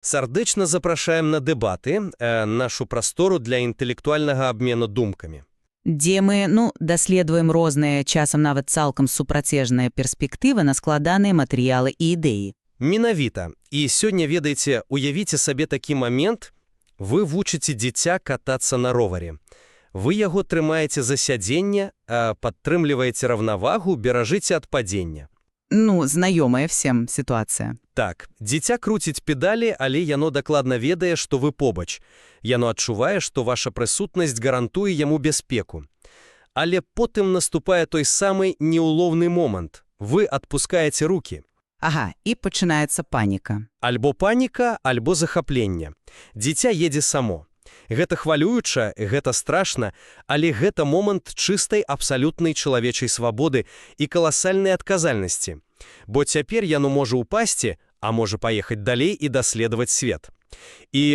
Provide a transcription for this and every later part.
Сардычна запрашаем на дэбаты, нашу прастору для інтэлектуальнага абмену думкамі. Дзе мы, даследуем розныя, часам нават цалкам супрацежныя перспектывы на складаныя матэрыялы і ідэі. Менавіта. І сёння, ведаеце, уявіце сабе такі момент, вы вучыце дзіця катацца на роваре. Вы яго трымаеце за сядзенне, падтрымліваеце равнавагу, беражыце ад падзення. Знаёмая всем сітуацыя. Так, дзіця круціць педалі, але яно дакладна ведае, што вы побач. Яно адчувае, што ваша прысутнасць гарантуе яму бяспеку. Але потым наступае той самы неуловны момант. Вы адпускаеце рукі. Ага, і пачынаецца паніка. Альбо паніка, альбо захапленне. Дзіця едзе само. Гэта хвалююча, гэта страшна, але гэта момант чыстай абсалютнай чалавечай свабоды і каласальнай адказальнасці. Бо цяпер яно можа ўпасці, а можа паехаць далей і даследаваць свет. І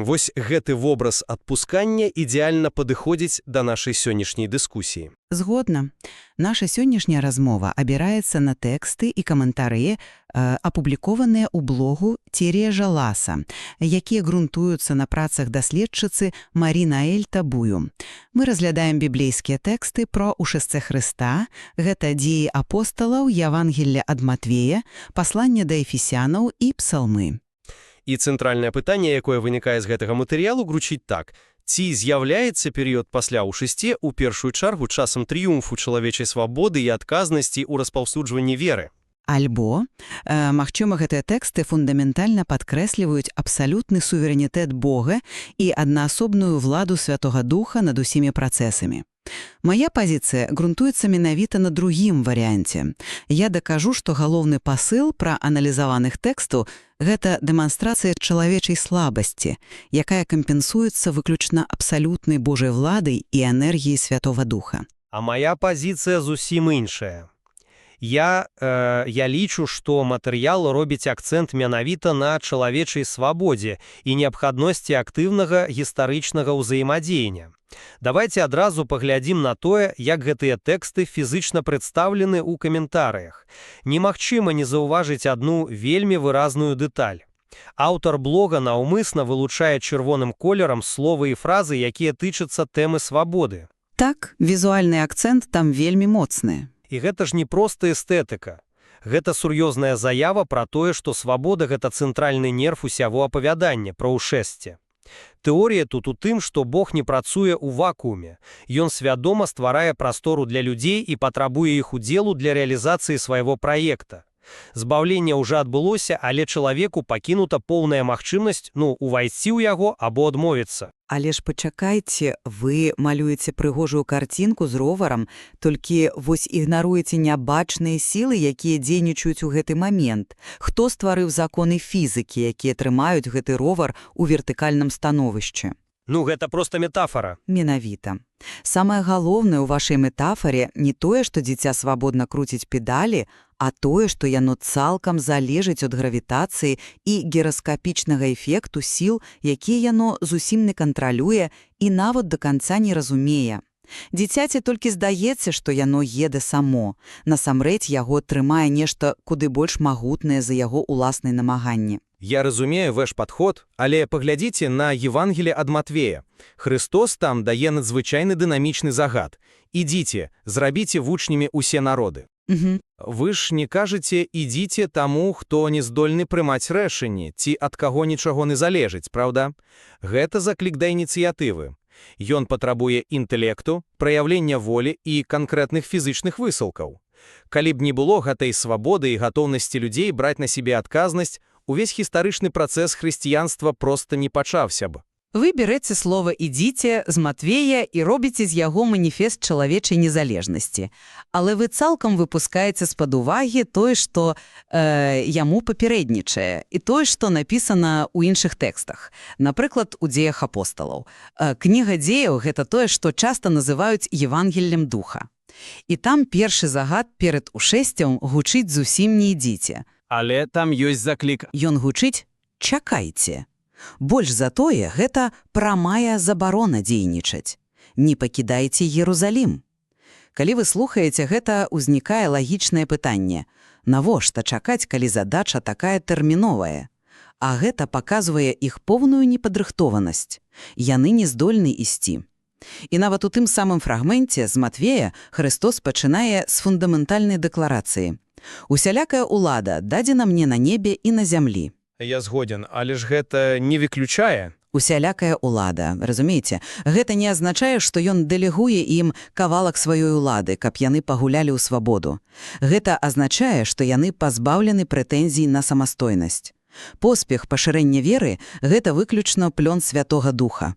вось гэты вобраз адпускання ідэальна падыходзіць да нашай сённяшняй дыскусіі. Згодна. Наша сённяшняя размова абіраецца на тэксты і каментары, апублікованыя ў блогу Тережа Ласа, якія грунтуюцца на працах даследчыцы Марі Наэль Табую. Мы разглядаем біблейскія тэксты про ушэсце Хрыста, гэта дзеі апосталаў, Евангелле ад Матвея, пасланне да эфесянаў і псалмы. І цэнтральнае пытанне, якое вынікае з гэтага матэрыялу, гучыць так. Ці з'яўляецца перыяд пасля ўшэсце ў першую чаргу часам трыумфу чалавечай свабоды і адказнасці ў распаўсюджванні веры? Альбо, магчыма, гэтыя тэксты фундаментальна падкрэсліваюць абсалютны суверэнітэт Бога і аднаасобную владу Святога Духа над усімі працэсамі. Мая пазіцыя грунтуецца менавіта на другім варыянце. Я дакажу, што галоўны пасыл прааналізаваных тэкстаў – гэта дэманстрацыя чалавечай слабасці, якая кампенсуецца выключна абсалютнай Божай владай і энергіяй Святога Духа. А мая пазіцыя зусім іншая. Я лічу, што матэрыял робіць акцэнт менавіта на чалавечай свабодзе і неабходнасці актыўнага гістарычнага ўзаемадзеяння. Давайте адразу паглядзім на тое, як гэтыя тэксты фізычна прадстаўлены ў каментарыях. Немагчыма не заўважыць адну вельмі выразную дэталь. Аўтар блога наўмысна вылучае чырвоным колерам словы і фразы, якія тычацца тэмы свабоды. Так, візуальны акцэнт там вельмі моцны. І гэта ж не проста эстэтыка. Гэта сур'ёзная заява пра тое, што свабода – гэта цэнтральны нерв усяго апавядання пра ўшэсце. Тэорія тут у тым, што Бог не працуе ў вакууме. Ён свядома стварае прастору для людзей і патрабуе іх удзелу для рэалізацыі свайго праекта. Збаўленне ўжо адбылося, але чалавеку пакінута поўная магчымасць, увайсці ў яго або адмовіцца. Але ж пачакайце, вы малюеце прыгожую карцінку з роварам, толькі вось ігнаруеце нябачныя сілы, якія дзейнічаюць у гэты момент. Хто стварыў законы фізікі, якія трымаюць гэты ровар у вертыкальным становішчы? Гэта проста метафора. Менавіта. Самае галоўнае ў вашай метафоре не тое, што дзіця свабодна круціць педалі, а тое, што яно цалкам залежыць ад гравітацыі і гіраскапічнага эфекту сіл, якія яно зусім не кантралюе і нават да канца не разумее. Дзіцяці толькі здаецца, што яно едзе само. Насамрэч яго трымае нешта куды больш магутнае за яго ўласныя намаганні. Я разумею ваш падход, але паглядзіце на Евангелле ад Матвея. Христос там дае надзвычайны дынамічны загад. Ідзіце, зрабіце вучнямі усе народы. Вы ж не кажаце, ідзіце таму, хто не здольны прымаць рашэнні, ці ад каго нічаго не залежыць, праўда? Гэта заклік да ініцыятывы. Ён патрабуе інтэлекту, праяўлення волі і канкрэтных фізычных высылкаў. Калі б не было гэтай свабоды і гатоўнасці людзей браць на сябе адказнасць, увесь гістарычны працэс хрысціянства проста не пачаўся б. Вы береце слова «ідзіце» з Матвея і робіце з яго маніфест чалавечай незалежнасці. Але вы цалкам выпускаеце з-пад увагі тое, што яму папярэднічае, і тое, што напісана ў іншых тэкстах. Напрыклад, у дзеях апосталаў. Кніга дзеяў – гэта тое, што часта называюць Евангеллем Духа. І там першы загад перад ушэсцем гучыць зусім не «ідзіце». Але там ёсць заклік. Ён гучыць «чакайце». Больш за тое, гэта прамая забарона дзейнічаць. Не пакідайце Єрусалім. Калі вы слухаеце, гэта ўзнікае лагічнае пытанне. Навошта чакаць, калі задача такая тэрміновая? А гэта паказвае іх поўную непадрыхтованасць. Яны не здольны ісці. І нават у тым самым фрагменце з Матвея Христос пачынае з фундаментальнай дэкларацыі. «Усялякая ўлада дадзена мне на небе і на зямлі». Я згоден, але ж гэта не выключае. Усялякая ўлада, разумееце? Гэта не азначае, што ён дэлегуе ім кавалак сваёй улады, каб яны пагулялі ў свабоду. Гэта азначае, што яны пазбаўлены прэтэнзій на самастойнасць. Поспех пашырэння веры – гэта выключна плён Святога Духа.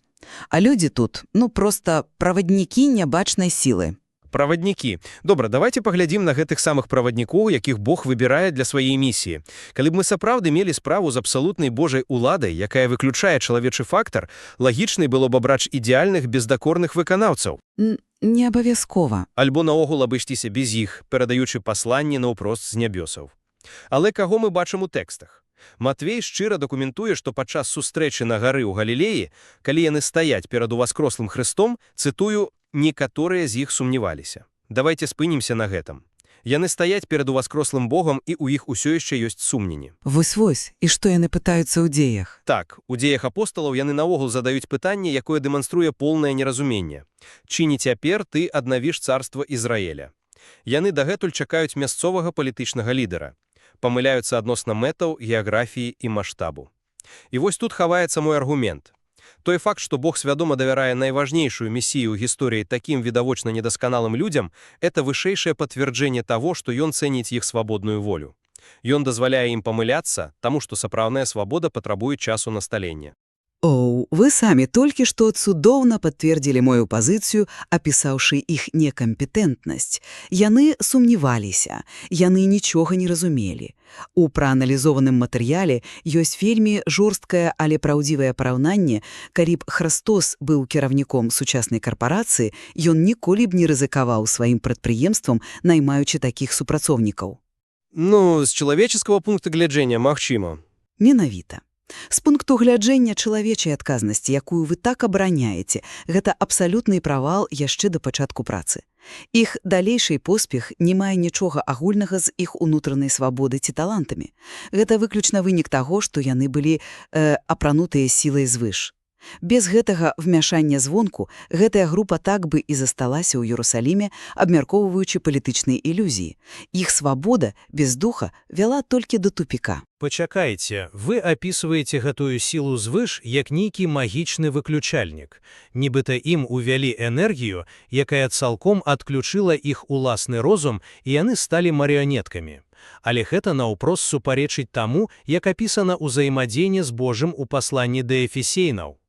А людзі тут, проста праваднікі нябачнай сілы. Праваднікі. Добра, давайте паглядзім на гэтых самых праваднікоў, якіх Бог выбірае для сваёй місіі. Калі б мы сапраўды мелі справу з абсалютнай Божай уладай, якая выключае чалавечы фактар, лагічнай было б абраць ідэальных бездакорных выканаўцаў. Не абавязкова. Альбо наогул абышліся без іх, перадаючы пасланні наўпрост з нябёсаў. Але каго мы бачым у тэкстах? Матвей шчыра дакументуе, што падчас сустрэчы на гары ў Галілеі, калі яны стаяць перад уваскрослым Хрыстом, цытую, некаторыя з іх сумняваліся. Давайте спынімся на гэтым. Яны стаяць перад уваскрослым Богом, і ў іх усё яшчэ ёсць сумненні. Вось, і што яны пытаюцца ў дзеях? Так, у дзеях апосталаў яны наогул задаюць пытанне, якое дэманструе поўнае неразуменне. Ці не цяпер ты аднавіш царства Ізраіля? Яны дагэтуль чакаюць мясцовага палітычнага лідара. Памыляюцца адносна мэтаў, геаграфіі і маштабу. І вось тут хаваецца мой аргумент. Той факт, што Бог свядома давярае найважнейшую місію ў гісторыі такім відавочна недасканалым людзям, это вышэйшае пацвярджэнне таго, што ён цэніць іх свабодную волю. Ён дазваляе ім памыляцца, таму што сапраўдная свабода патрабуе часу на сталенне. Вы самі толькі што цудоўна пацвердзілі мою пазіцыю, апісаўшы іх некампетэнтнасць. Яны сумняваліся, яны нічога не разумелі. У прааналізованым матэрыяле ёсць вельмі жорсткае, але праўдзівае параўнанне, калі б Хрыстос быў кіраўніком сучаснай карпарацыі, ён ніколі б не рызыкаваў сваім прадпрыемствам, наймаючы такіх супрацоўнікаў. З чалавеческага пункта гледжання, магчыма. Менавіта. З пункту гледжання чалавечай адказнасці, якую вы так абараняеце, гэта абсалютны правал яшчэ да пачатку працы. Іх далейшы поспех не мае нічога агульнага з іх унутранай свабодай ці талантамі. Гэта выключна вынік таго, што яны былі апранутыя сілай звыш. Без гэтага вмяшання звонку гэтая група так бы і засталася ў Іерусаліме, абмяркоўваючы палітычныя ілюзіі. Іх свабода без духа вяла толькі да тупіка. Пачакайце, вы апісваеце гэтую сілу звыш як нейкі магічны выключальнік. Нібыта ім увялі энергію, якая цалком адключыла іх уласны розум, і яны сталі марыянеткамі. Але гэта наўпрост супарэчыць таму, як апісана ўзаемадзеянне з Божым у пасланні да Ефесейнаў.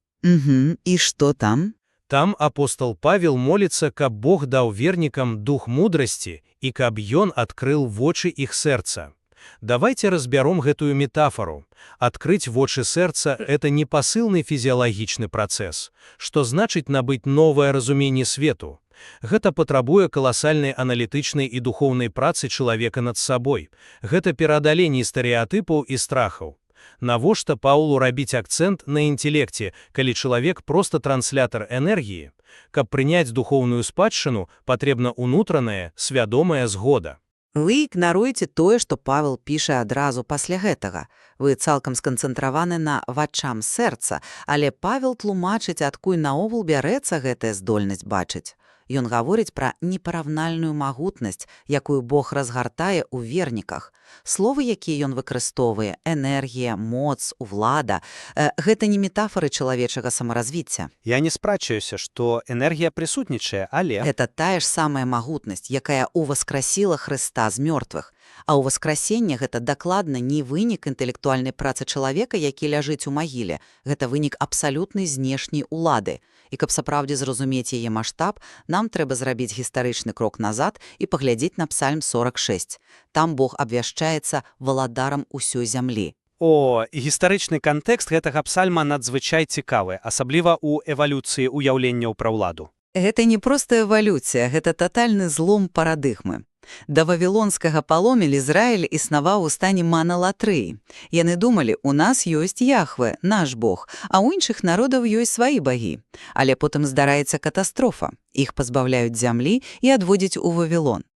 І што там? Там апостол Павел моліцца, каб Бог даў вернікам дух мудрасці і каб ён адкрыл вочы іх сэрца. Давайте разбяром гэтую метафору. Адкрыць вочы сэрца – это не пасыльны фізіялагічны працэс. Што значыць набыць новае разуменне свету? Гэта патрабуе каласальнай аналітычнай і духоўнай працы чалавека над сабой. Гэта перадаленне стэрэатыпаў і страхаў. Навошта Паулу рабіць акцэнт на інтелекце, калі чалавек проста транслятар энергіі? Каб прыняць духоўную спадчыну, патрэбна ўнутраная, свядомая згода. Вы ігнаруеце тое, што Павел піша адразу пасля гэтага. Вы цалкам сканцэнтраваны на вачам сэрца, але Павел тлумачыць, адкуль наогул бярэцца гэтая здольнасць бачыць. Ён гаворыць пра непараўнальную магутнасць, якую Бог разгартае ў верніках. Словы, якія ён выкарыстоўвае, энергія, моц, улада – гэта не метафоры чалавечага самаразвіцця. Я не спрачаюся, што энергія прысутнічае, але… Гэта тая ж самая магутнасць, якая ўваскрасіла Хрыста з мёртвых. А ўваскрасенне – гэта дакладна не вынік інтэлектуальнай працы чалавека, які ляжыць у магіле. Гэта вынік абсалютнай знешняй улады. І каб сапраўдзе зразумець яе маштаб, нам трэба зрабіць гістарычны крок назад і паглядзець на Псальм 46. Там Бог абвяшчаецца валадарам усёй зямлі. Гістарычны кантэкст гэтага псальма надзвычай цікавы, асабліва ў эвалюцыі ўяўленняў пра ўладу. Гэта не проста эвалюцыя, гэта татальны злом парадыгмы. Да вавілонскага паломіль Ізраіль існаваў у стане маналатрыі. Яны думалі, у нас ёсць Яхве, наш Бог, а ў іншых народаў ёсць сваі багі. Але потым здараецца катастрофа. Іх пазбаўляюць зямлі і адводзяць у Вавілон.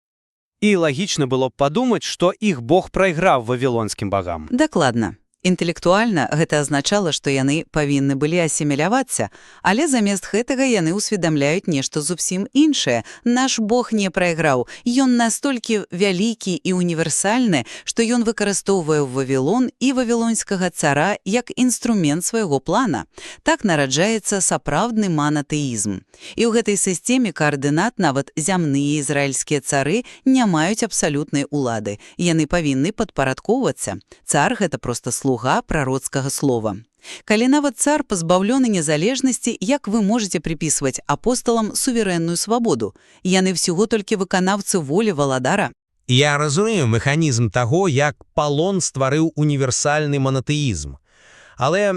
І лагічна было б падумаць, што іх Бог прайграў вавілонскім багам. Дакладна. Інтэлектуальна гэта азначала, што яны павінны былі асімілявацца, але замест гэтага яны ўсведамляюць нешта зусім іншае. Наш Бог не прайграў. Ён настолькі вялікі і універсальны, што ён выкарыстоўвае Вавілон і вавілонскага цара як інструмент свайго плана. Так нараджаецца сапраўдны манатэізм. І ў гэтай сістэме каардынат нават зямныя ізраільскія цары не маюць абсалютнай улады. Яны павінны падпарадкоўвацца. Цар гэта проста слуга прароцкага слова. Калі нават цар пазбаўлёны незалежнасці, як вы можаце припісваць апосталам суверэнную свабоду? Яны всього толькі выканаўцы волі валадара. Я разумею механізм таго, як Палон стварыў універсальны манатэізм. Але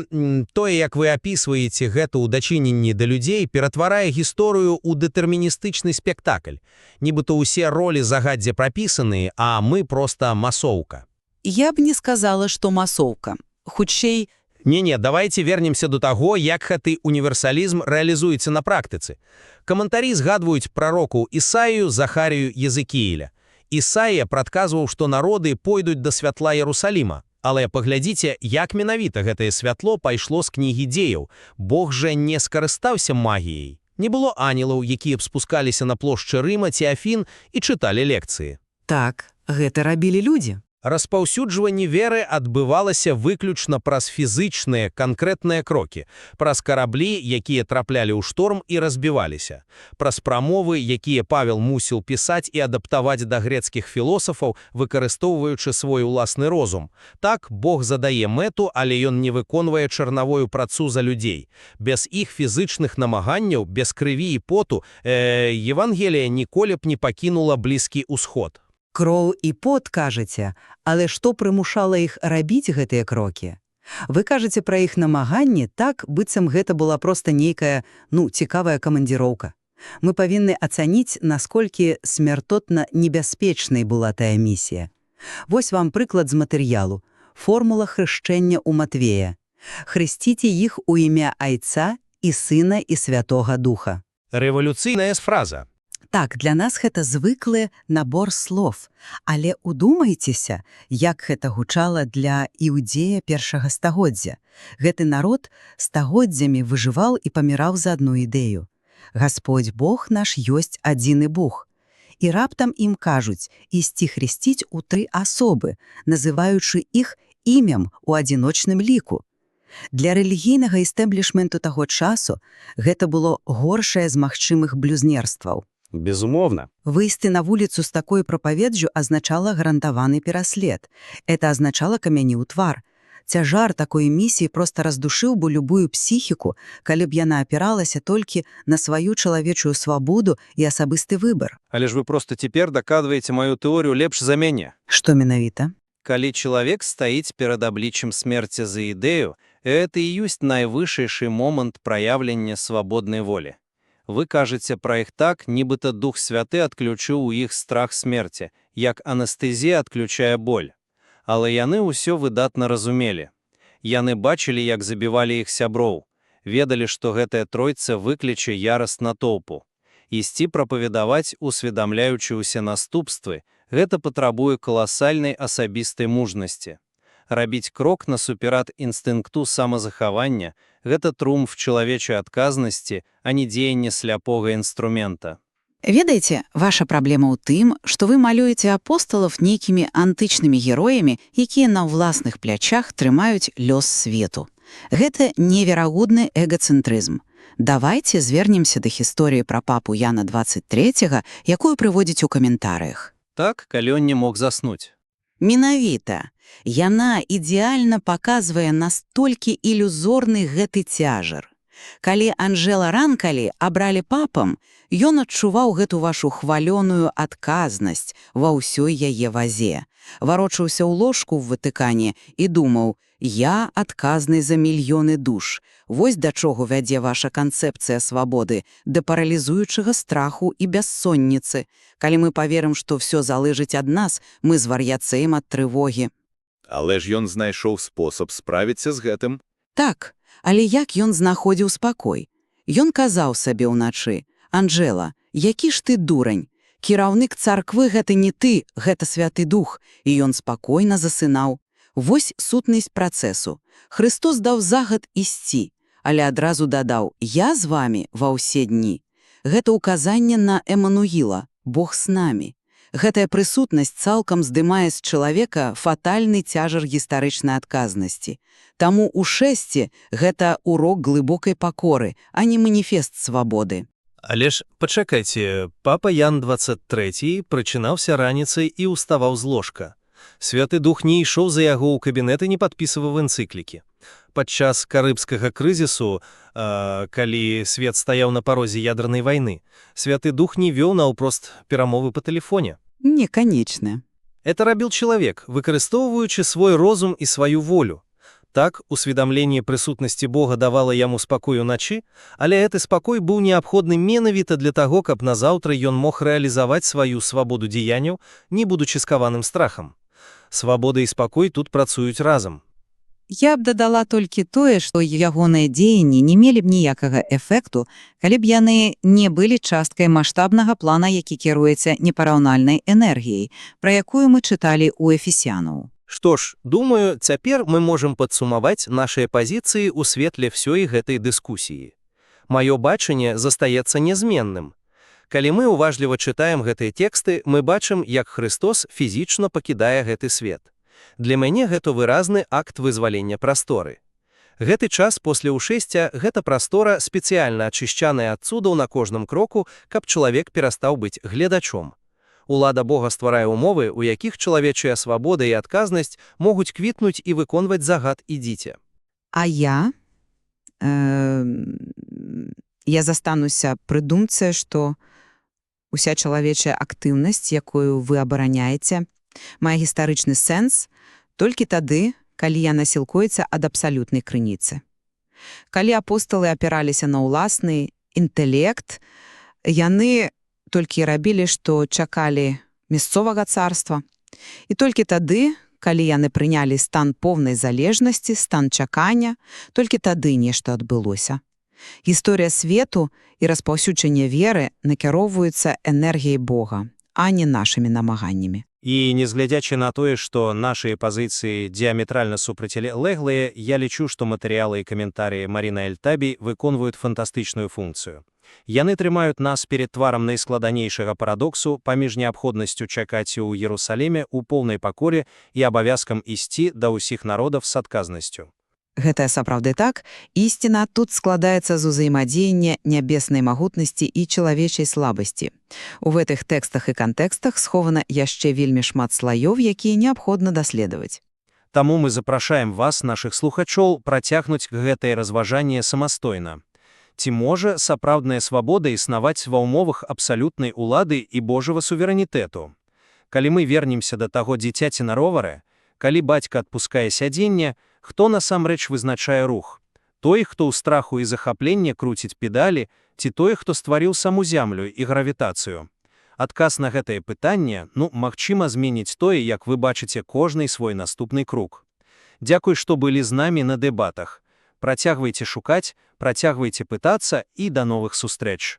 тое, як вы апісваеце гэта ў дачыненні да людзей, ператварае гісторыю ў дэтэрміністычны спектакль. Нібыта ўсе ролі загадзя прапісаныя, а мы проста масоўка. Я б не сказала, што масоўка. Хутчэй, Не-не, давайте вернемся до таго, як гэты універсалізм рэалізуецца на практыцы. Каментарі згадваюць прароку Ісаію, Захарію, Езекііля. Ісаія прадказваў, што народы пойдуць да святла Ярусаліма. Але паглядзіце, як менавіта гэтае святло пайшло з кнігі дзеяў. Бог жа не скарыстаўся магіяй. Не было ангелаў, якія б спускаліся на плошчы Рыма ці Афін і чыталі лекцыі. так, гэта рабілі людзі. Распаўсюджванне веры адбывалася выключна праз фізычныя, канкрэтныя крокі, праз караблі, якія траплялі ў шторм і разбіваліся, праз прамовы, якія Павел мусіў пісаць і адаптаваць да грэцкіх філосафаў, выкарыстоўваючы свой уласны розум. Так, Бог задае мэту, але ён не выконвае чарнавую працу за людзей. Без іх фізычных намаганняў, без крыві і поту, Евангелія ніколі б не пакінула Блізкі ўсход. Кроў і пот, кажаце, але што прымушала іх рабіць гэтыя крокі? Вы кажаце пра іх намаганні так, быццам гэта была проста нейкая, цікавая камандзіроўка. Мы павінны ацаніць, насколькі смяртотна небяспечнай была тая місія. Вось вам прыклад з матэрыялу. Формула хрышчэння ў Матвея. Хрысціце іх у імя Айца і Сына і Святога Духа. Рэвалюцыйная фраза. Так, для нас гэта звыклы набор слов, але удумайцеся, як гэта гучала для іудзея першага стагоддзя. Гэты народ стагоддзямі выжываў і паміраў за адну ідэю. Гасподзь Бог наш ёсць адзіны Бог. І раптам ім кажуць ісці хрысціць у 3 асобы, называючы іх імем у адзіночным ліку. Для рэлігійнага істэблішменту таго часу гэта было горшае з магчымых блюзнерстваў. Безумоўна. Выйсці на вуліцу з такой прапаведдзю азначала гарантаваны пераслед. Это азначала камяні ў твар. Цяжар такой місіі проста раздушыў бы любую псіхіку, калі б яна апіралася толькі на сваю чалавечую свабоду і асабісты выбар. Але ж вы проста цяпер дакладваеце маю тэорыю лепш за мяне. Што менавіта? Калі чалавек стаіць перад абліччем смерці за ідэю, гэта і ёсць найвышэйшы момант праяўлення свабоднай волі. Вы кажаце пра іх так, нібыта Дух Святы адключыў у іх страх смерці, як анестэзія адключае боль. Але яны ўсё выдатна разумелі. Яны бачылі, як забівалі іх сяброў, ведалі, што гэтая тройца выкліче ярас натоўпу. Ісці прапаведаваць, усведамляючы ўсе наступствы, гэта патрабуе каласальнай асабістай мужнасці. Рабіць крок насуперад інстынкту самазахавання – гэта трумф чалавечай адказнасці, а не дзеянне сляпога інструмента. Ведаеце, ваша праблема ў тым, што вы малюеце апосталаў нейкімі антычнымі героямі, якія на ўласных плячах трымаюць лёс свету. Гэта неверагодны эгацэнтрызм. Давайце звернемся да гісторыі пра папу Яна 23, якую прыводзіць у каментарыях. Так, калі ён не мог заснуць. Менавіта. Яна ідэальна паказвае настолькі ілюзорны гэты цяжар. Калі Анжела Ранкалі абралі папам, ён адчуваў гэту вашу хвалёную адказнасць ва ўсёй яе вазе. Варочаўся ў ложку ў Ватыкане і думаў, я адказны за мільёны душ. Вось да чого вядзе ваша канцэпцыя свабоды, да паралізуючага страху і бяссонніцы. Калі мы паверым, што ўсё залежыць ад нас, мы звар'яцэем ад трывогі. Але ж ён знайшоў спосаб справіцца з гэтым. Так, але як ён знаходзіў спакой? Ён казаў сабе ўначы, Анжела, які ж ты дурань? Кіраўнік царквы гэта не ты, гэта Святы Дух, і ён спакойна засынаў. Вось сутнасць працэсу. Христос даў загад ісці, але адразу дадаў «Я з вамі ва ўсе дні». Гэта указанне на Эмануіла, Бог з намі. Гэтая прысутнасць цалкам здымае з чалавека фатальны цяжар гістарычнай адказнасці. Таму у шэсці гэта урок глыбокай пакоры, а не маніфест свабоды. Але ж, пачакайце, папа Ян 23 прачынаўся раніцай і ўставаў з ложка. Святы Дух не ішоў за яго ў кабінет і не падпісываў энцыклікі. Падчас карыбскага крызісу, калі свет стаяў на парозе ядернай вайны, Святы Дух не вёў наўпрост перамовы па тэлефоне. Не, конечно. Это рабіў чалавек, выкарыстоўваючы свой розум і сваю волю. Так, усведамленне прысутнасці Бога давала яму спакой уначы, але гэты спакой быў неабходны менавіта для таго, каб назаўтра ён мог рэалізаваць сваю свабоду дзеянняў, не будучы скаваным страхам. Свабода і спакой тут працуюць разам. Я б дадала толькі тое, што ягоныя дзеянні не мелі б ніякага эфекту, калі б яны не былі часткай маштабнага плана, які кіруецца непараўнальнай энергіяй, пра якую мы чыталі ў Эфесянаў. Што ж, думаю, цяпер мы можам падсумаваць нашыя пазіцыі ў светле ўсёй гэтай дыскусіі. Маё бачанне застаецца нязменным. Калі мы уважліва чытаем гэтыя тэксты, мы бачым, як Христос фізічна пакідае гэты свет. Для мяне гэта выразны акт вызвалення прасторы. Гэты час после ўшэсця – гэта прастора спецыяльна ачышчаная ад цудаў на кожным кроку, каб чалавек перастаў быць гледачом. Улада Бога стварае умовы, у якіх чалавечая свабода і адказнасць могуць квітнуць і выконваць загад «ідзіце». А я застануся пры думцы, што уся чалавечая актыўнасць, якую вы абараняеце, мае гістарычны сэнс толькі тады, калі яна сілкуецца ад абсалютнай крыніцы. Калі апосталы апіраліся на ўласны інтэлект, яны толькі рабілі, што чакалі мясцовага царства. І толькі тады, калі яны прынялі стан поўнай залежнасці, стан чакання, толькі тады нешта адбылося. Гісторыя свету і распаўсюджанне веры накіроўваюцца энергіяй Бога, а не нашымі намаганнямі. І негледзячы на тое, што нашыя пазіцыі дыаметральна супрацьлеглыя, я лічу, што матэрыялы і каментарыі Маріны Эльтабі выконваюць фантастычную функцыю. Яны трымаюць нас перад тварам найскладанейшага парадоксу паміж неабходнасцю чакаць у Іерусаліме ў поўнай пакоре і абавязкам ісці да ўсіх народаў з адказнасцю. Гэта сапраўды так, ісціна тут складаецца з узаемадзеяння нябеснай магутнасці і чалавечай слабасці. У гэтых тэкстах і кантэкстах схована яшчэ вельмі шмат слаёў, якія неабходна даследаваць. Таму мы запрашаем вас, нашых слухачоў, працягнуць гэтае разважанне самастойна. Ці можа сапраўдная свабода існаваць ва ўмовах абсалютнай улады і Божага суверэнітэту? Калі мы вернемся да таго дзіцяці на ровары, калі бацька адпускае сядзенне, хто насамрэч вызначае рух? Той, хто ў страху і захапленні круціць педалі, ці той, хто стварыў саму зямлю і гравітацыю? Адказ на гэтае пытанне, магчыма, зменіць тое, як вы бачыце кожны свой наступны круг. Дзякуй, што былі з намі на дэбатах. Працягвайце шукаць, працягвайце пытацца і да новых сустрэч.